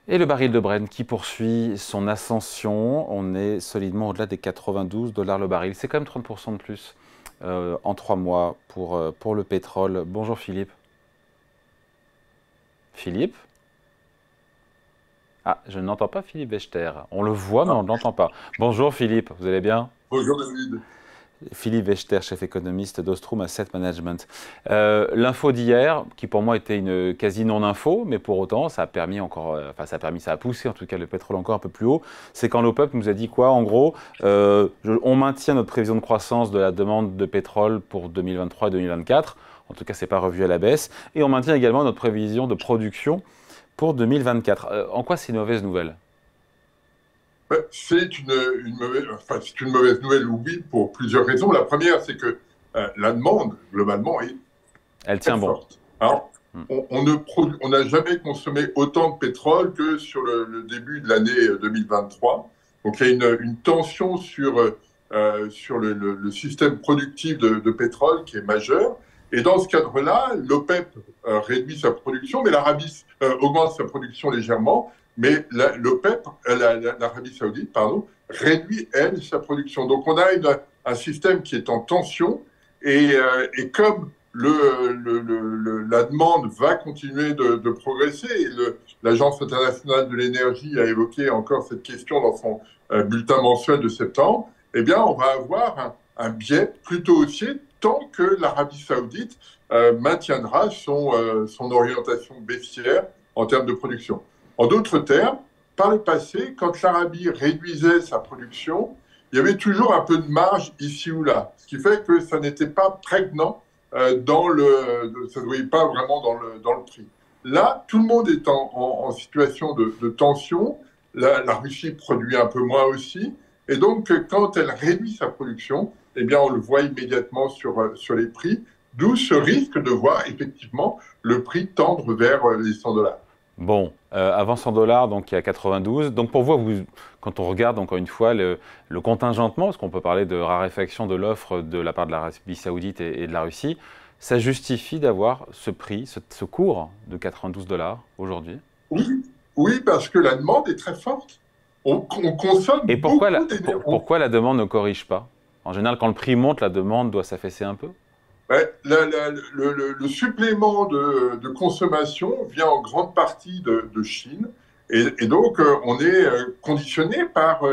Et le baril de Brent qui poursuit son ascension, on est solidement au-delà des 92 $ le baril. C'est quand même 30% de plus en 3 mois pour le pétrole. Bonjour Philippe. Philippe? Ah, je n'entends pas Philippe Wechter. On le voit, mais on ne l'entend pas. Bonjour Philippe, vous allez bien? Bonjour David. Philippe Wechter, chef économiste d'Ostrom Asset Management. L'info d'hier, qui pour moi était une quasi non-info, mais pour autant, ça a permis encore, ça a poussé en tout cas le pétrole encore un peu plus haut. C'est quand l'OPEP nous a dit quoi? En gros, on maintient notre prévision de croissance de la demande de pétrole pour 2023 et 2024. En tout cas, c'est pas revu à la baisse. Et on maintient également notre prévision de production pour 2024. En quoi c'est une mauvaise nouvelle? C'est une mauvaise nouvelle, oui, pour plusieurs raisons. La première, c'est que la demande, globalement, est Elle très tient bon. forte. Alors, on n'a jamais consommé autant de pétrole que sur le début de l'année 2023. Donc, il y a une tension sur le système productif de pétrole qui est majeure. Et dans ce cadre-là, l'OPEP réduit sa production, mais l'Arabie augmente sa production légèrement. Mais l'OPEP, l'Arabie Saoudite, pardon, réduit, elle, sa production. Donc, on a un système qui est en tension. Et comme la demande va continuer de progresser, et l'Agence internationale de l'énergie a évoqué encore cette question dans son bulletin mensuel de septembre, eh bien, on va avoir un biais plutôt haussier tant que l'Arabie Saoudite maintiendra son orientation baissière en termes de production. En d'autres termes, par le passé, quand l'Arabie réduisait sa production, il y avait toujours un peu de marge ici ou là, ce qui fait que ça n'était pas prégnant ça ne se voyait pas vraiment dans le prix. Là, tout le monde est en situation de tension. La Russie produit un peu moins aussi. Et donc, quand elle réduit sa production, eh bien, on le voit immédiatement sur les prix, d'où ce risque de voir effectivement le prix tendre vers les 100 $. Bon, avant 100 $, donc il y a 92. Donc pour vous, quand on regarde encore une fois le contingentement, parce qu'on peut parler de raréfaction de l'offre de la part de l'Arabie Saoudite et de la Russie, ça justifie d'avoir ce prix, ce cours de 92 $ aujourd'hui? Oui, parce que la demande est très forte. On consomme et beaucoup d'énergie. Pourquoi la demande ne corrige pas? En général, quand le prix monte, la demande doit s'affaisser un peu? Le supplément de consommation vient en grande partie de Chine. Et donc, on est conditionné par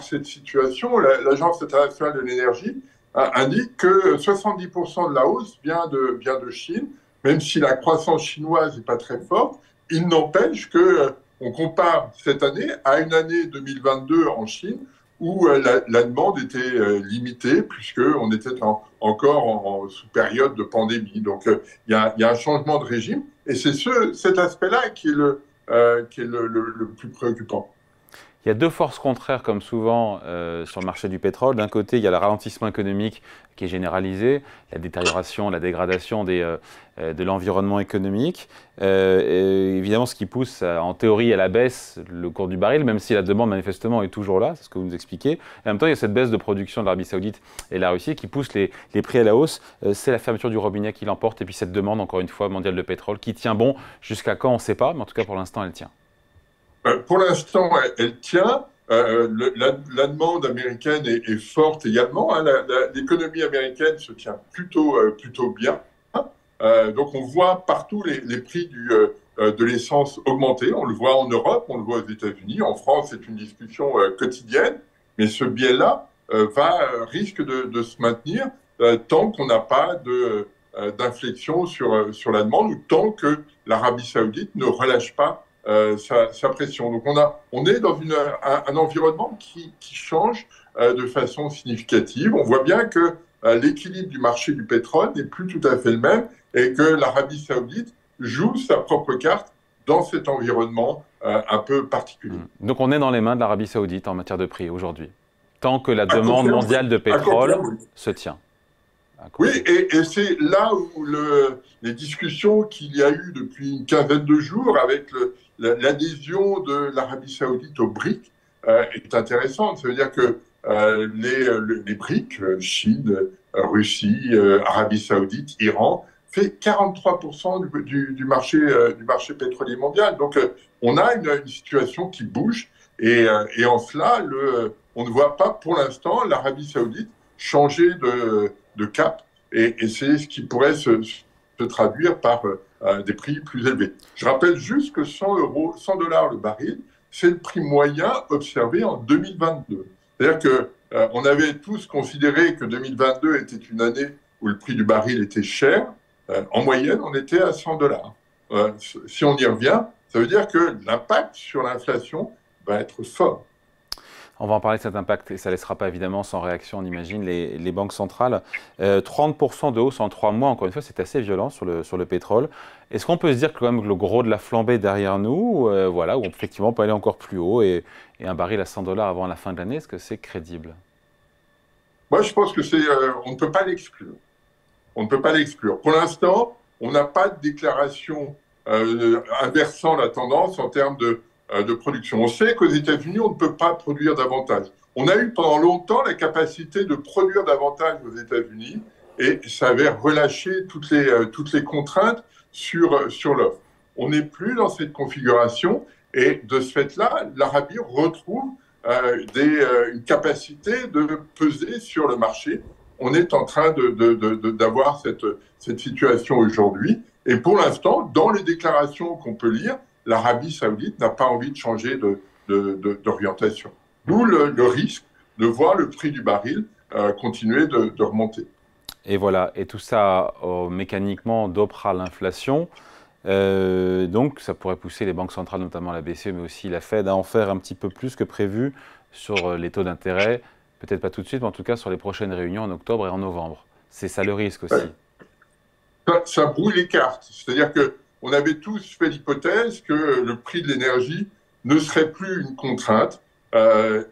cette situation. L'Agence internationale de l'énergie indique que 70% de la hausse vient de Chine, même si la croissance chinoise n'est pas très forte. Il n'empêche qu'on compare cette année à une année 2022 en Chine où la demande était limitée, puisqu'on était encore sous période de pandémie. Donc, il y a un changement de régime, et c'est cet aspect-là qui est le plus préoccupant. Il y a deux forces contraires, comme souvent sur le marché du pétrole. D'un côté, il y a le ralentissement économique qui est généralisé, la détérioration, la dégradation de l'environnement économique. Évidemment, ce qui pousse en théorie à la baisse le cours du baril, même si la demande manifestement est toujours là, c'est ce que vous nous expliquez. En même temps, il y a cette baisse de production de l'Arabie Saoudite et de la Russie qui pousse les prix à la hausse. C'est la fermeture du robinet qui l'emporte, et puis cette demande, encore une fois, mondiale de pétrole, qui tient bon jusqu'à quand, on ne sait pas, mais en tout cas pour l'instant, elle tient. Pour l'instant, elle tient. La demande américaine est forte également. Hein. L'économie américaine se tient plutôt bien. Donc, on voit partout les prix de l'essence augmenter. On le voit en Europe, on le voit aux États-Unis. En France, c'est une discussion quotidienne. Mais ce biais-là risque de se maintenir tant qu'on n'a pas d'inflexion sur la demande, ou tant que l'Arabie Saoudite ne relâche pas sa pression. Donc on est dans un environnement qui change de façon significative. On voit bien que l'équilibre du marché du pétrole n'est plus tout à fait le même, et que l'Arabie Saoudite joue sa propre carte dans cet environnement un peu particulier. Donc on est dans les mains de l'Arabie Saoudite en matière de prix aujourd'hui, tant que la demande mondiale de pétrole se tient. Oui, et c'est là où les discussions qu'il y a eu depuis une quinzaine de jours avec l'adhésion de l'Arabie Saoudite au BRIC est intéressante. Ça veut dire que les BRIC, Chine, Russie, Arabie Saoudite, Iran, fait 43% du marché pétrolier mondial. Donc on a une situation qui bouge et en cela, on ne voit pas pour l'instant l'Arabie Saoudite changer de cap et c'est ce qui pourrait se traduire par des prix plus élevés. Je rappelle juste que 100 dollars le baril, c'est le prix moyen observé en 2022. C'est-à-dire que on avait tous considéré que 2022 était une année où le prix du baril était cher. En moyenne, on était à 100 dollars. Si on y revient, ça veut dire que l'impact sur l'inflation va être fort. On va en parler de cet impact et ça ne laissera pas évidemment sans réaction, on imagine, les banques centrales. 30% de hausse en 3 mois, encore une fois, c'est assez violent sur le pétrole. Est-ce qu'on peut se dire que quand même le gros de la flambée est derrière nous, voilà, où effectivement on peut aller encore plus haut et un baril à 100 dollars avant la fin de l'année, est-ce que c'est crédible? Moi, je pense que on ne peut pas l'exclure. On ne peut pas l'exclure. Pour l'instant, on n'a pas de déclaration inversant la tendance en termes de production. On sait qu'aux États-Unis, on ne peut pas produire davantage. On a eu pendant longtemps la capacité de produire davantage aux États-Unis et ça avait relâché toutes les contraintes sur l'offre. On n'est plus dans cette configuration et de ce fait-là, l'Arabie retrouve une capacité de peser sur le marché. On est en train d'avoir cette situation aujourd'hui. Et pour l'instant, dans les déclarations qu'on peut lire, l'Arabie Saoudite n'a pas envie de changer d'orientation. D'où le risque de voir le prix du baril continuer de remonter. Et voilà, et tout ça mécaniquement dopera l'inflation. Donc ça pourrait pousser les banques centrales, notamment la BCE, mais aussi la Fed, à en faire un petit peu plus que prévu sur les taux d'intérêt. Peut-être pas tout de suite, mais en tout cas sur les prochaines réunions en octobre et en novembre. C'est ça le risque aussi. Ouais. Ça brouille les cartes. C'est-à-dire qu'on avait tous fait l'hypothèse que le prix de l'énergie ne serait plus une contrainte. Ce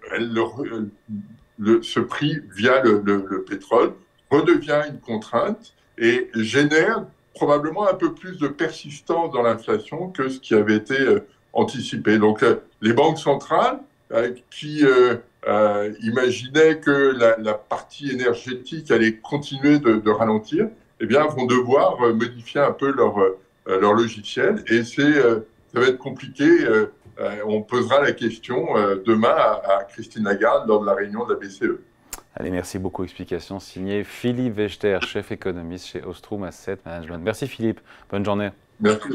prix via le pétrole redevient une contrainte et génère probablement un peu plus de persistance dans l'inflation que ce qui avait été anticipé. Donc les banques centrales qui imaginaient que la partie énergétique allait continuer de ralentir, eh bien, vont devoir modifier un peu leur logiciel et ça va être compliqué. On posera la question demain à Christine Lagarde lors de la réunion de la BCE. Allez, merci beaucoup. Explication signée Philippe Wechter, chef économiste chez Ostrom Asset Management. Merci Philippe. Bonne journée. Merci.